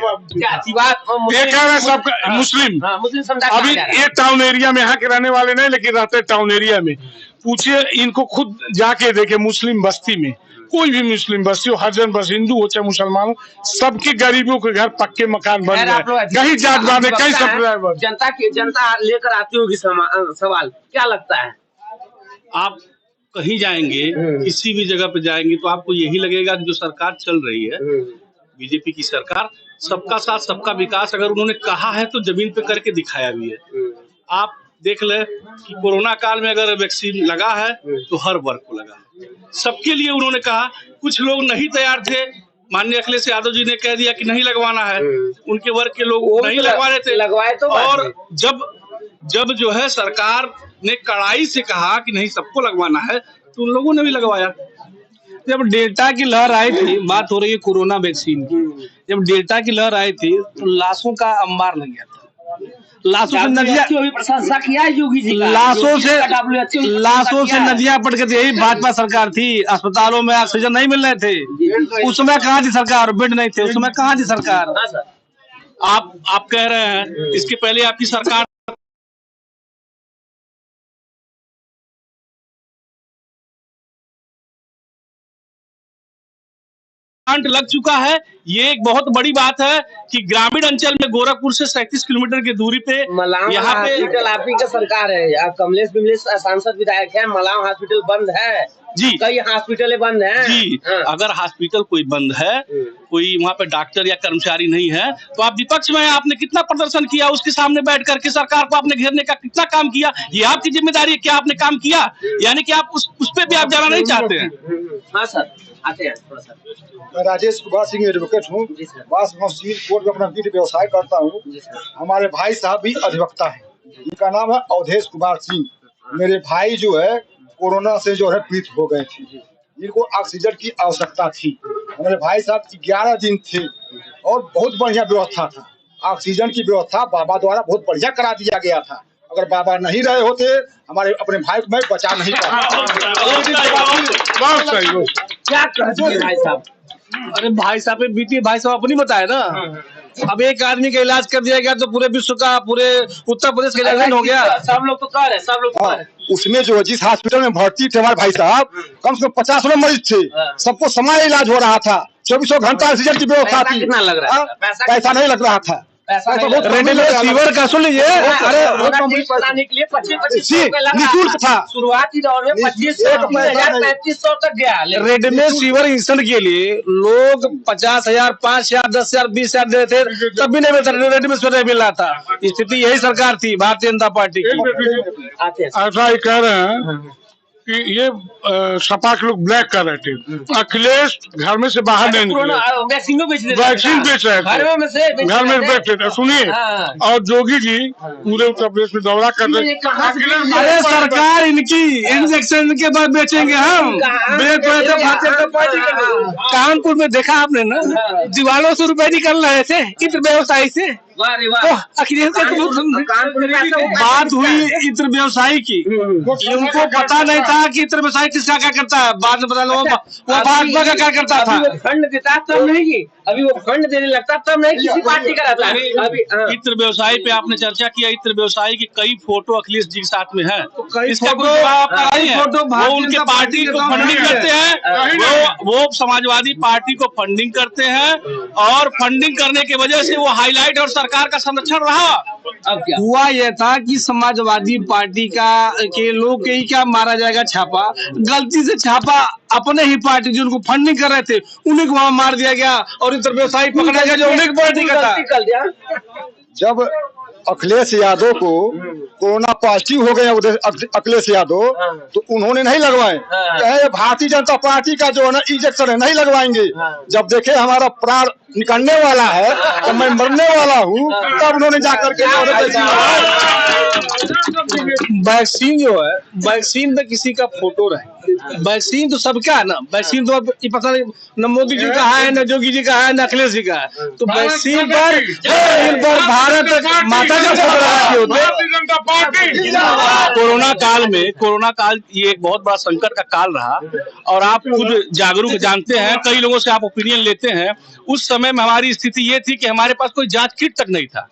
ये कह रहे हैं सबका मुस्लिम। अभी ये टाउन एरिया में यहाँ के रहने वाले नहीं, लेकिन रहते टाउन एरिया में। पूछिए इनको, खुद जाके देखे मुस्लिम बस्ती में, कोई भी मुस्लिम बस्ती हो, हरिजन बस हिंदू हो चाहे मुसलमान हो, सबके गरीबों के घर पक्के मकान बन गए। कहीं जातवाद है, कहीं संप्रदाय। जनता लेकर आती होगी सवाल, क्या लगता है? आप कहीं जाएंगे, किसी भी जगह पे जाएंगे तो आपको यही लगेगा कि जो सरकार चल रही है बीजेपी की सरकार, सबका साथ सबका विकास अगर उन्होंने कहा है तो जमीन पे करके दिखाया भी है। आप देख ले कि कोरोना काल में अगर वैक्सीन लगा है तो हर वर्ग को लगा, सबके लिए उन्होंने कहा। कुछ लोग नहीं तैयार थे, माननीय अखिलेश यादव जी ने कह दिया कि नहीं लगवाना है, उनके वर्ग के लोग नहीं लगवा रहे थे। लगवाए तो और जब जो है सरकार ने कड़ाई से कहा कि नहीं सबको लगवाना है, तो उन लोगों ने भी लगवाया। जब डेल्टा की लहर आई थी, बात हो रही है कोरोना वैक्सीन की, जब डेल्टा की लहर आई थी तो लाशों का अंबार लग गया था। लाशों से नदियां, प्रशंसा किया है योगी जी का। लाशों से नदियां पट गई थी। यही भाजपा सरकार थी। अस्पतालों में ऑक्सीजन नहीं मिल रहे थे, उस समय कहाँ थी सरकार? बेड नहीं थे, उस समय कहाँ थी सरकार? आप कह रहे हैं इसके पहले आपकी सरकार प्लांट लग चुका है। ये एक बहुत बड़ी बात है कि ग्रामीण अंचल में गोरखपुर से 37 किलोमीटर की दूरी पे यहाँ पे हॉस्पिटल आप ही का सरकार है। आप कमलेश बिमलेश सांसद विधायक है, मलाव हॉस्पिटल बंद है जी, कई हॉस्पिटल बंद हैं जी। अगर हॉस्पिटल कोई बंद है, कोई वहाँ पे डॉक्टर या कर्मचारी नहीं है, तो आप विपक्ष में आपने कितना प्रदर्शन किया, उसके सामने बैठ करके सरकार को आपने घेरने का कितना काम किया, ये आपकी जिम्मेदारी है। क्या आपने काम किया? यानी कि आप उस पे भी आप जाना नहीं चाहते हैं। हाँ सर, आते हैं थोड़ा सा। मैं राजेश कुमार सिंह एडवोकेट हूँ, बांसगांव सिविल कोर्ट में अपना विधि व्यवसाय करता हूँ। हमारे भाई साहब भी अधिवक्ता है, इनका नाम है अवधेश कुमार सिंह। मेरे भाई जो है कोरोना से जो है पीड़ित हो गए थे, इनको ऑक्सीजन की आवश्यकता थी। हमारे भाई साहब 11 दिन थे और बहुत बढ़िया व्यवस्था था। ऑक्सीजन की व्यवस्था बाबा द्वारा बहुत बढ़िया करा दिया गया था। अगर बाबा नहीं रहे होते, हमारे अपने भाई को मैं बचा नहीं पाता। क्या कहते हैं भाई साहब? अरे भाई साहब बीती भाई साहब अपनी बताए ना। अब एक आदमी का इलाज कर दिया गया तो पूरे विश्व का, पूरे उत्तर प्रदेश का इलाज हो गया। सब लोग तो कह रहे, सब लोग कह रहे। उसमें जो जिस हॉस्पिटल में भर्ती थे हमारे भाई साहब, कम से कम 50 मरीज थे, सबको समय इलाज हो रहा था। 24 घंटा ऑक्सीजन की व्यवस्था थी। कितना लग रहा है? पैसा नहीं लग रहा था। रेमडेसिविर का सुन लीजिए, अरे बनाने के लिए 25 निःशुल्क था। शुरुआती दौर में 25,000-35,000 तक गया। रेमडेसिविर इंजेक्शन के लिए लोग 50,000, 5,000, 10,000, 20,000 दे थे, तब भी नहीं मिलता। रेमडेसिविर मिल रहा था। स्थिति यही सरकार थी भारतीय जनता पार्टी की। ऐसा ही कह रहे हैं कि ये सपा के लोग ब्लैक कर रहे थे। अखिलेश घर में से बाहर नहीं निकले, वैक्सीन बेच वैक्सीन बेच रहे थे, घर में बेच रहे थे। सुनिए, और जोगी जी पूरे उत्तर प्रदेश में दौरा कर रहे थे। अरे सरकार इनकी इंजेक्शन के बाद बेचेंगे हम। कानपुर में देखा आपने ना, दीवालों से रुपए निकल रहे थे इत्र व्यवसायी से। अखिलेश बात हुई इत्र व्यवसायी की, उनको पता नहीं था कि इत्र व्यवसायी किसका क्या करता है। बाद में पता वो भाजपा का क्या करता था। फंड देता तब नहीं, अभी वो फंड देने लगता तब नहीं किसी पार्टी का रहता है। अभी इत्र व्यवसायी पे आपने चर्चा किया। इत्र व्यवसायी की कई फोटो अखिलेश जी के साथ में है, कई इसका फोटो- कोई जवाब आपका नहीं है। फोटो वो भारतीय उनके जनता पार्टी को पार्टी फंडिंग के करते हैं, वो समाजवादी पार्टी को फंडिंग करते हैं और फंडिंग करने की वजह से वो हाईलाइट और सरकार का संरक्षण रहा। अब क्या हुआ यह था कि समाजवादी पार्टी के लोग के ही क्या मारा जाएगा छापा, गलती से छापा अपने ही पार्टी जिनको फंडिंग कर रहे थे उन्हीं को वहां मार दिया गया और इतर व्यवसायी पकड़ा गया जो उन्हीं की पार्टी का था। कर दिया। जब अखिलेश यादव को कोरोना पॉजिटिव हो गए अखिलेश यादव, तो उन्होंने नहीं लगवाए, कहे भारतीय जनता पार्टी का जो है ना इंजेक्शन है नहीं लगवाएंगे। जब देखे हमारा प्राण निकलने वाला है तो मैं मरने वाला हूँ, तब उन्होंने जाकर के वैक्सीन जो है, वैक्सीन में किसी का फोटो रहे, वैक्सीन तो सबका है ना, वैक्सीन तो अब ये पता नहीं न मोदी जी का है न योगी जी का है न अखिलेश जी का है, तो वैक्सीन पर भारत माता का फोटो लगाते होते। कोरोना काल ये एक बहुत बड़ा संकट का काल रहा और आप खुद जागरूक जानते हैं, कई लोगों से आप ओपिनियन लेते हैं। उस समय में हमारी स्थिति ये थी कि हमारे पास कोई जांच किट तक नहीं था।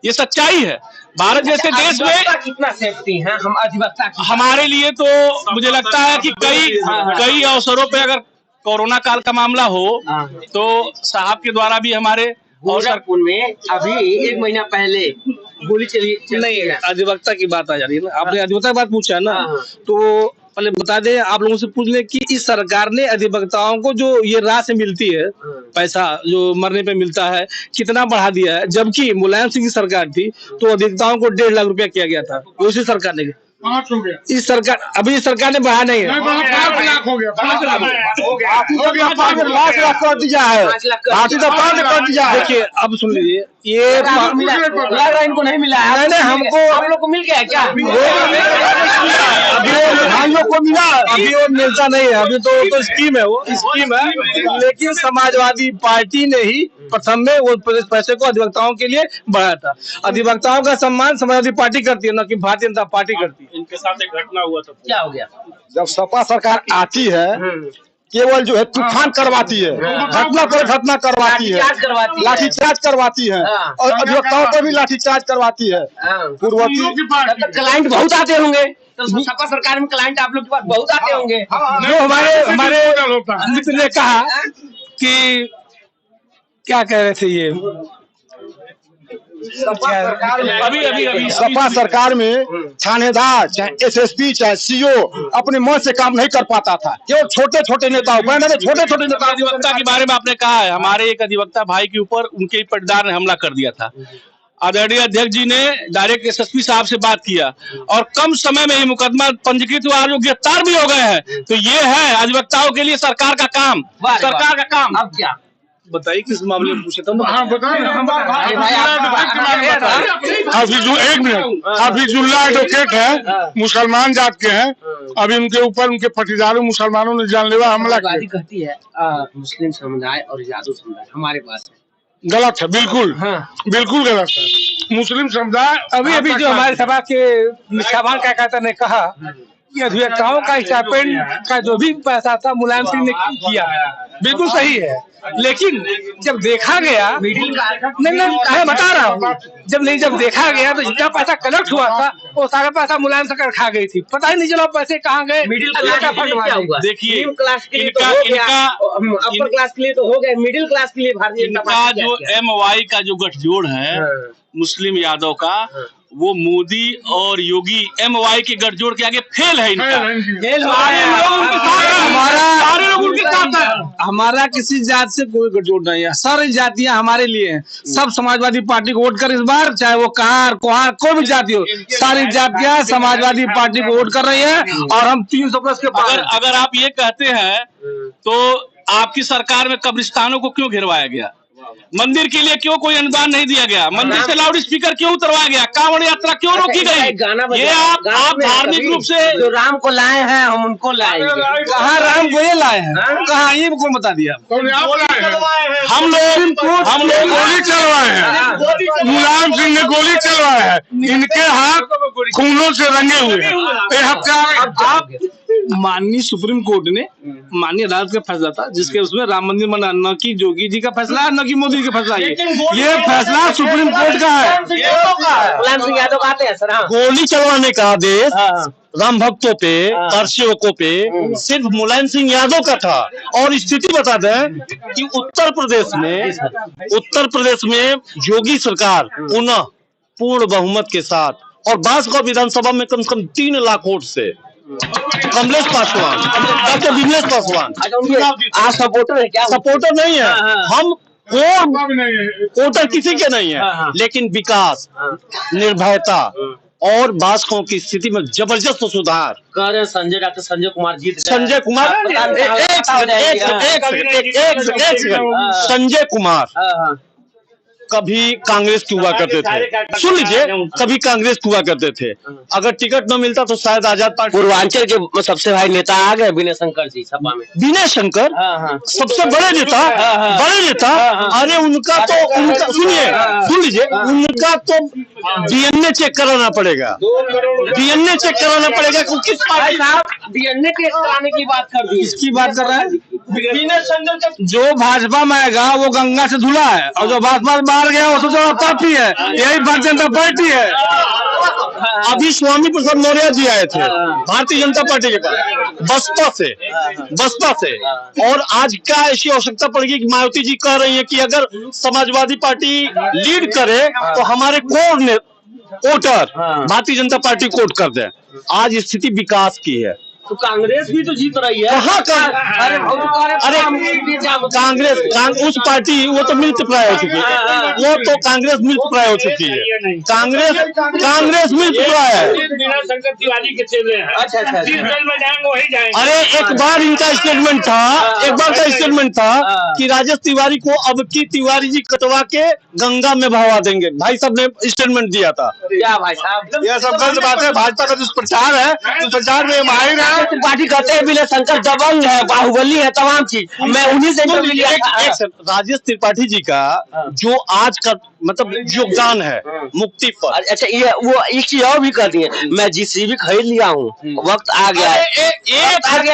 ये सच्चाई है। भारत जैसे देश में कितना सेफ्टी है हम अधिवक्ता हमारे लिए तो मुझे लगता है कि कई अवसरों पे अगर कोरोना काल का मामला हो तो साहब के द्वारा भी हमारे गोरखपुर में अभी 1 महीना पहले गोली चली नहीं, अधिवक्ता की बात आ जा रही है ना, आपने अधिवक्ता की बात पूछा है ना, तो पहले बता दें आप लोगों से पूछ लें कि इस सरकार ने अधिवक्ताओं को जो ये राशि मिलती है, पैसा जो मरने पे मिलता है, कितना बढ़ा दिया है। जबकि मुलायम सिंह की सरकार थी तो अधिवक्ताओं को 1.5 लाख रुपया किया गया था, उसी सरकार ने। इस सरकार अभी इस सरकार ने बढ़ा नहीं है, 5 लाख हो गया, 5 लाख हो गया, 5 लाख कर दिया है, भारतीय जनता पार्टी कर दिया है। देखिए अब सुन लीजिए, ये लग रहा इनको नहीं मिला है। नहीं हमको आप लोग को मिल गया क्या? अभी भाइयों को मिला, अभी वो मिलता नहीं है, अभी तो स्कीम है, वो स्कीम है। लेकिन समाजवादी पार्टी ने ही प्रथम में वो पैसे को अधिवक्ताओं के लिए बढ़ाया था। अधिवक्ताओं का सम्मान समाजवादी पार्टी करती है, न कि भारतीय जनता पार्टी करती है। इनके साथ एक घटना हुआ था। क्या हो गया? जब सपा सरकार आती है केवल जो है तूफान करवाती है, घटना पर घटना करवाती है, लाठीचार्ज करवाती है और अधिवक्ताओं पर भी लाठीचार्ज करवाती है। पूर्ववर्ती क्लाइंट बहुत आते होंगे, तो सपा सरकार में क्लाइंट आप लोग के पास बहुत आते होंगे। जो हमारे मित्र ने कहा कि क्या कह रहे थे ये सपा सरकार में थानेदार चाहे एसएसपी चाहे सीओ अपने मन से काम नहीं कर पाता था, केवल छोटे छोटे नेताओं छोटे नेता। अधिवक्ता के बारे में आपने कहा है, हमारे एक अधिवक्ता भाई के ऊपर उनके पट्टेदार ने हमला कर दिया था। आदरणीय अध्यक्ष जी ने डायरेक्ट एसएसपी साहब से बात किया और कम समय में ही मुकदमा पंजीकृत हुआ और गिरफ्तार भी हो गए हैं। तो ये है अधिवक्ताओं के लिए सरकार का काम, सरकार का काम। अब क्या बताइए किस मामले में पूछे तो एक मिनट, हफीजुल्लाह एडवोकेट है, मुसलमान जात के हैं। अभी उनके ऊपर उनके पटीदारों मुसलमानों ने जानलेवा हमला किया। कहती है मुस्लिम समुदाय और यादव समुदाय हमारे पास है, गलत है, बिल्कुल बिल्कुल गलत है। मुस्लिम समुदाय अभी जो हमारे सभा के निष्ठावान कार्यकर्ता ने कहा कि अधिवक्ताओं का स्टाइपेंड का जो भी पैसा था मुलायम सिंह ने किया, बिल्कुल सही है। लेकिन जब देखा गया, नहीं मैं बता रहा हूँ, जब देखा गया तो जितना पैसा कलेक्ट हुआ था वो सारा पैसा मुलायम सरकार खा गई थी, पता ही नहीं चला पैसे कहाँ गए। मिडिल क्लास का फंड क्या हुआ? देखिए, क्लास के लिए तो हो गया, अपर क्लास के लिए तो हो गया, मिडिल क्लास के लिए भारतीय जनता पार्टी जो MY का जो गठजोड़ है मुस्लिम यादव का, वो मोदी और योगी MY के गठजोड़ के आगे फेल है। हमारा किसी जात से कोई गठजोड़ नहीं है, सारी जातियां हमारे लिए हैं। सब समाजवादी पार्टी को वोट कर इस बार, चाहे वो कहार कोहार कोई भी जाति हो, सारी जातियां समाजवादी पार्टी को वोट कर रही है। और हम 300+ के अगर आप ये कहते हैं तो आपकी सरकार में कब्रिस्तानों को क्यों घेरवाया गया? मंदिर के लिए क्यों कोई अनुदान नहीं दिया गया? मंदिर से लाउड स्पीकर क्यों उतरवाया गया? कांवड़ यात्रा क्यों रोकी गई? ये आप धार्मिक रूप से जो राम को लाए हैं हम उनको लाएंगे। कहाँ राम को ये लाए हैं, कहाँ ये को बता दिया। हम लोग गोली चलवाए हैं। मुलायम सिंह ने गोली चलवाया है, इनके हाथ खूनों से रंगे हुए हैं। ये आप माननीय सुप्रीम कोर्ट ने माननीय अदालत का फैसला था जिसके उसमें राम मंदिर बना, न कि जोगी जी का फैसला है न कि मोदी का फैसला है। ये फैसला सुप्रीम कोर्ट का है। मुलायम सिंह यादव कहते हैं सर। हाँ। गोली चलवाने का आदेश राम भक्तों पे, कारसेवकों पे सिर्फ मुलायम सिंह यादव का था। और स्थिति बता दें कि उत्तर प्रदेश में योगी सरकार पुनः पूर्ण बहुमत के साथ और बांसगांव विधानसभा में कम से कम 3 लाख वोट से कमलेश पासवान, डॉक्टर विमलेश पासवान आप सपोर्टर है क्या? सपोर्टर नहीं है हम, वोटर किसी के नहीं है, लेकिन विकास, निर्भयता और बांसगांव की स्थिति में जबरदस्त सुधार कह रहे हैं डॉक्टर संजय कुमार जीत गए। संजय कुमार संजय कुमार कभी कांग्रेस की हुआ करते थे, सुन लीजिए, कभी कांग्रेस की हुआ करते थे। अगर टिकट न मिलता तो शायद आजाद पार्टी। पूर्वांचल के सबसे भाई नेता आ गए विनय शंकर जी सपा में। विनय शंकर सबसे बड़े नेता, अरे उनका सुनिए, सुन लीजिए, उनका तो डीएनए चेक कराना पड़ेगा, डीएनए चेक कराना पड़ेगा। किस पार्टी डीएनए टेस्ट कराने की बात कर दी, इसकी बात कर रहा है विनय शंकर। जो भाजपा में आएगा वो गंगा से धुला है, और जो भाजपा से बाहर गया वो सबसे बड़ा पार्टी है, यही भारतीय जनता पार्टी है। अभी स्वामी प्रसाद मौर्य जी आए थे भारतीय जनता पार्टी के पास, बसपा से, और आज क्या ऐसी आवश्यकता पड़ेगी कि मायावती जी कह रही है कि अगर समाजवादी पार्टी लीड करे तो हमारे कोर ने वोटर भारतीय जनता पार्टी को वोट कर दे। आज स्थिति विकास की है, तो कांग्रेस भी तो जीत रही है। अरे कांग्रेस उस पार्टी वो तो मृत प्राय हो चुकी है, वो तो कांग्रेस मृत प्राय हो चुकी है, कांग्रेस मृत प्राय है। शंकर तिवारी के चेले हैं। अच्छा। जिस दल में जाएंगे वही जाएंगे। अरे एक बार इनका स्टेटमेंट था, कि राजेश तिवारी को अब की तिवारी जी कटवा के गंगा में बहवा देंगे। भाई साहब ने स्टेटमेंट दिया था। क्या भाई साहब, यह सब गलत बात है। भाजपा का दुष्प्रचार है, दुष्प्रचार में माहिर है। पार्टी कहते हैं विनय शंकर दबंग है, बाहुबली है, तमाम चीज। मैं उन्हीं से राजेश त्रिपाठी जी का जो आज का मतलब योगदान है मुक्ति पर। अच्छा, ये वो एक चीज और भी कर दिए, मैं जीसीबी खरीद लिया हूँ, वक्त आ गया है,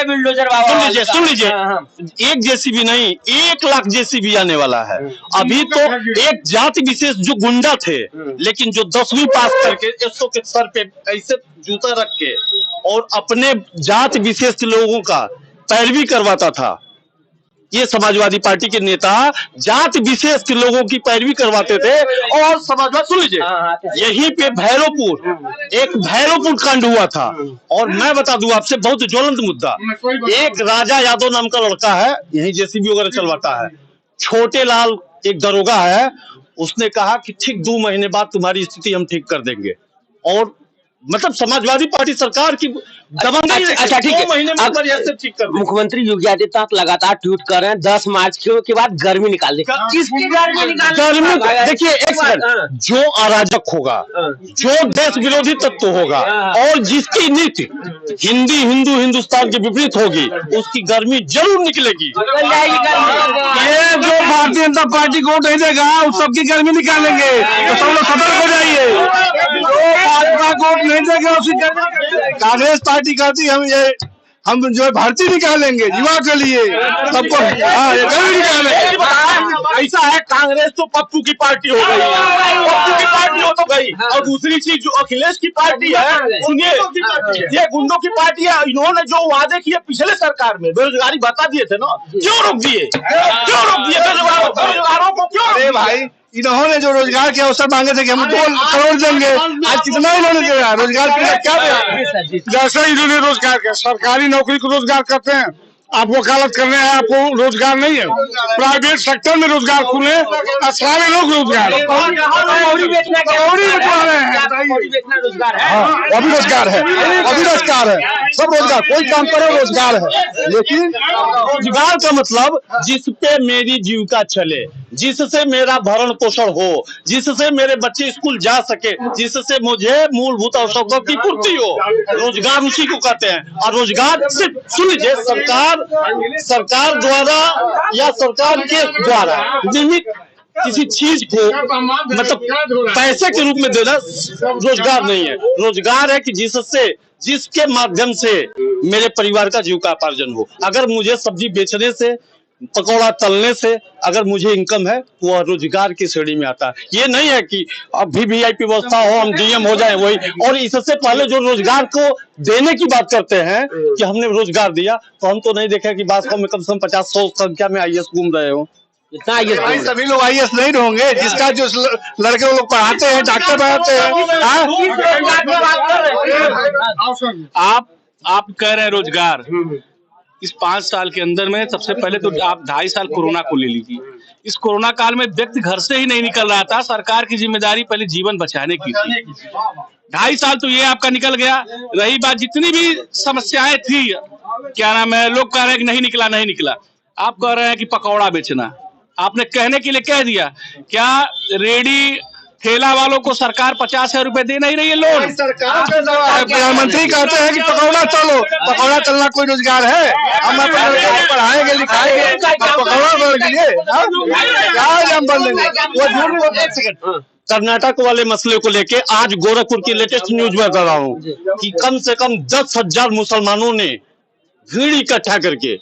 बिल्डोजर बाबा। सुन लीजिए, एक जेसीबी नहीं 1 लाख जेसीबी आने वाला है। अभी तो एक जाति विशेष जो गुंडा थे, लेकिन जो 10वीं पास करके एसओ के सर पे ऐसे जूता रख के और अपने जाति विशेष लोगों का पैरवी करवाता था। ये समाजवादी पार्टी के नेता जाति विशेष के लोगों की पैरवी करवाते थे। और समाजवादी, सुन लीजिए, यहीं पे भैरवपुर कांड हुआ था। और मैं बता दूं आपसे, बहुत ज्वलंत मुद्दा, एक राजा यादव नाम का लड़का है, यही जेसीबी वगैरह चलवाता है, छोटे लाल एक दरोगा है, उसने कहा कि ठीक 2 महीने बाद तुम्हारी स्थिति हम ठीक कर देंगे। और मतलब समाजवादी पार्टी सरकार की दबंगई। अच्छा ठीक है, 2 महीने में ऐसे ठीक कर। मुख्यमंत्री योगी आदित्यनाथ लगातार ट्वीट कर रहे हैं 10 मार्च के बाद गर्मी निकाल दें। किसकी गर्मी निकाल? गर्मी देखिए, एक सेकंड, जो अराजक होगा, जो देश विरोधी तत्व होगा और जिसकी नीति हिंदुस्तान के विपरीत होगी, उसकी गर्मी जरूर निकलेगी। ये जो भारतीय जनता पार्टी को वोट नहीं देगा उस सबकी गर्मी निकालेंगे, तो सब लोग सतर्क हो जाइए। जो भाजपा को वोट नहीं देगा उसकी गर्मी। कांग्रेस पार्टी कहती है हम जो है भर्ती निकालेंगे युवा के लिए, सबको ये जरूर निकालेंगे। ऐसा है, कांग्रेस तो पप्पू की पार्टी हो गई, पप्पू की पार्टी हो तो गई। और दूसरी चीज जो अखिलेश की पार्टी है, सुनिए, ये गुंडों की पार्टी है। इन्होंने जो वादे किए पिछले सरकार में, बेरोजगारी बता दिए थे ना, क्यों रोक दिए बेरोजगारों को? क्यों? अरे भाई, इन्होंने जो रोजगार के अवसर मांगे थे कि हम 2 करोड़ देंगे, आज कितना इन्होंने दिया? रोजगार के क्या दिया? जैसे इन्होंने रोजगार किया, सरकारी नौकरी को रोजगार करते हैं, आप वकालत करने हैं, आपको रोजगार नहीं है। प्राइवेट सेक्टर में रोजगार खुले, सारे लोग रोजगार बेचना वो भी रोजगार है, सब रोजगार, कोई काम करे रोजगार है। लेकिन रोजगार का मतलब जिस पे मेरी जीविका चले, जिससे मेरा भरण पोषण हो, जिससे मेरे बच्चे स्कूल जा सके, जिससे मुझे मूलभूत आवश्यकताओं की पूर्ति हो, रोजगार उसी को कहते हैं। और रोजगार सिर्फ, सुन लीजिए, सरकार द्वारा या सरकार के द्वारा निर्मित किसी चीज को मतलब पैसे के रूप में देना रोजगार नहीं है। रोजगार है कि जिसके माध्यम से मेरे परिवार का जीविकापार्जन हो। अगर मुझे सब्जी बेचने से, पकौड़ा तलने से अगर मुझे इनकम है, वो रोजगार की श्रेणी में आता है। ये नहीं है कि अभी VIP व्यवस्था हो, हम DM हो जाए वही। और इससे पहले जो रोजगार को देने की बात करते हैं कि हमने रोजगार दिया, तो हम तो नहीं देखे कि बात में कम से कम 50-100 संख्या में IAS घूम रहे हो। इतना IAS भाई सभी लोग IAS नहीं होंगे। जिसका जो लड़के लोग पढ़ाते हैं, डॉक्टर बनाते हैं। आप कह रहे हैं रोजगार, इस 5 साल के अंदर में सबसे पहले तो आप 2.5 साल कोरोना को ले लीजिए। इस कोरोना काल में व्यक्ति घर से ही नहीं निकल रहा था। सरकार की जिम्मेदारी पहले जीवन बचाने की थी। 2.5 साल तो ये आपका निकल गया। रही बात जितनी भी समस्याएं थी, क्या नाम है, लोग कह रहे हैं कि नहीं निकला। आप कह रहे हैं कि पकौड़ा बेचना, आपने कहने के लिए कह दिया। क्या रेडी ठेला वालों को सरकार 50,000 रुपए दे नहीं रही है लोन? प्रधानमंत्री कहते हैं कि पकौड़ा चलो। पकौड़ा चलना कोई रोजगार है? हम अपने लड़के को पढ़ाएंगे, लिखाएंगे, पकौड़ा बोल के लिए क्या हम बोल देंगे? वो झूठ बोलते हैं। कर्नाटक वाले मसले को लेके आज गोरखपुर की लेटेस्ट न्यूज में कर रहा हूँ कि कम से कम 10,000 मुसलमानों ने भीड़ इकट्ठा करके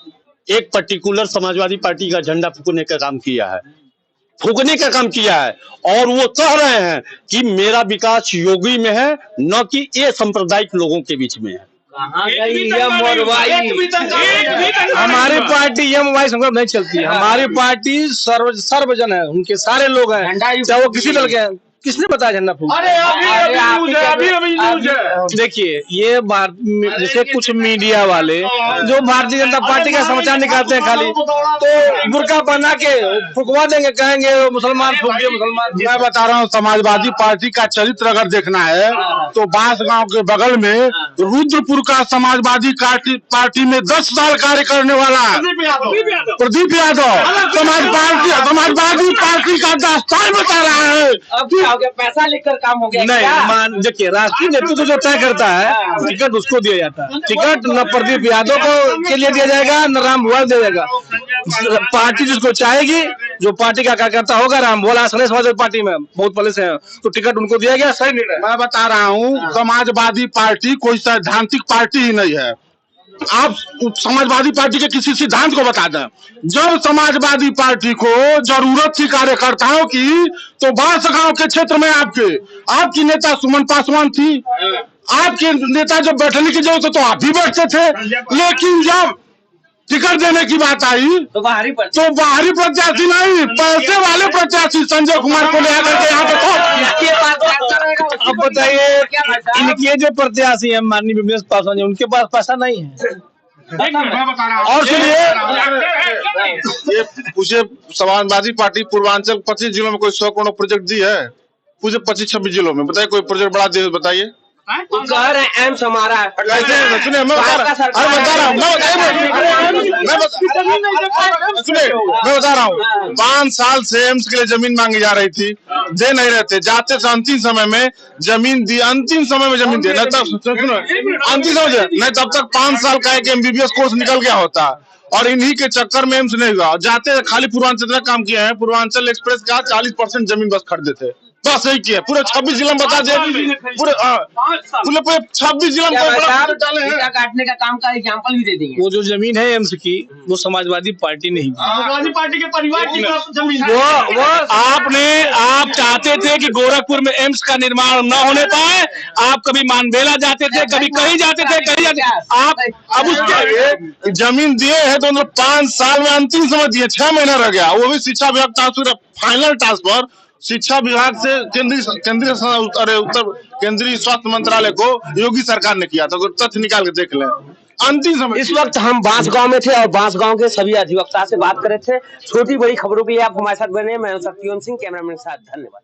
एक पर्टिकुलर समाजवादी पार्टी का झंडा फूकने का काम किया है। और वो कह रहे हैं कि मेरा विकास योगी में है, न कि ये सांप्रदायिक लोगों के बीच में है। हमारी पार्टी यम वाई संकल्प नहीं चलती है। हमारी पार्टी सर्वजन है, उनके सारे लोग हैं, चाहे वो किसी दल के हैं। किसने बताया झंडा फूंक? देखिए, ये जैसे कुछ मीडिया वाले जो भारतीय जनता पार्टी का समाचार निकालते हैं खाली, तो बुर्का बना के फुकवा देंगे, कहेंगे मुसलमान फूक दिए मुसलमान। मैं बता रहा हूँ, समाजवादी पार्टी का चरित्र अगर देखना है तो बांसगांव के बगल में रुद्रपुर का समाजवादी पार्टी में 10 साल कार्य करने वाला प्रदीप यादव समाजवादी पार्टी का दास्तान बता रहा है। पैसा लेकर काम हो गया? नहीं, देखिए, राष्ट्रीय नेतृत्व जो तय करता है टिकट उसको दिया जाता है। टिकट न प्रदीप यादव को के लिए दिया जाएगा, न राम भुआल दिया जाएगा। पार्टी जिसको चाहेगी, जो पार्टी का कार्यकर्ता होगा, राम भुआल समाजवादी पार्टी में बहुत पहले से है, तो टिकट उनको दिया गया। सही निर्णय। मैं बता रहा हूँ, समाजवादी पार्टी कोई सैद्धांतिक पार्टी ही नहीं है। आप समाजवादी पार्टी के किसी सिद्धांत को बता दें। जब समाजवादी पार्टी को जरूरत थी कार्यकर्ताओं की, तो बांसगांव के क्षेत्र में आपकी नेता सुमन पासवान थी। आपके नेता जब बैठने की जरूरत तो आप भी बैठते थे। लेकिन जब टिकट देने की बात आई तो बाहरी प्रत्याशी नहीं, पैसे वाले प्रत्याशी संजय कुमार को ले आकर के यहाँ पे। अब बताइए, इनके जो प्रत्याशी है माननीय विमलेश पासवान जी, उनके पास पैसा नहीं है। और सुनिए, ये पूछे समाजवादी पार्टी पूर्वांचल 25 जिलों में कोई 100 करोड़ प्रोजेक्ट दी है? पूछे 25-26 जिलों में बताइए कोई प्रोजेक्ट बड़ा दे, बताइए। कह रहे हैं एम्स हमारा सुनिए, मैं बता रहा हूँ 5 साल से एम्स के लिए जमीन मांगी जा रही थी, दे नहीं रहते। जाते थे अंतिम समय में जमीन दी, अंतिम समय में जमीन दी, नहीं तब अंतिम समय नहीं, तब तक 5 साल का एक MBBS कोर्स निकल गया होता। और इन्हीं के चक्कर में एम्स नहीं हुआ। जाते खाली पूर्वांचल काम किए हैं। पूर्वांचल एक्सप्रेस का 40% जमीन बस खरीदे थे, बस यही किया। पूरे 26 जिला में बता दे, पूरे 26 जिला में काटने का काम का एग्जाम्पल भी दे देंगे। वो जो जमीन है एम्स की, वो समाजवादी पार्टी नहीं, समाजवादी पार्टी के परिवार की जमीन। आप चाहते थे कि गोरखपुर में एम्स का निर्माण न होने पाए। आप कभी मानबेला जाते थे, कभी कहीं जाते थे, आप अब उसके जमीन दिए है तो 5 साल में अंतिम समय दिए, 6 महीना रह गया। वो भी शिक्षा विभाग ट्रांसफर, फाइनल ट्रांसफर शिक्षा विभाग से केंद्रीय स्वास्थ्य मंत्रालय को योगी सरकार ने किया था। तो तथ्य निकाल के देख लें। अंतिम समय। इस वक्त हम बांसगांव में थे और बांसगांव के सभी अधिवक्ता से बात कर रहे थे। छोटी बड़ी खबरों के लिए आप हमारे साथ बने। मैं हूं सत्यम सिंह, कैमरामैन के साथ। धन्यवाद।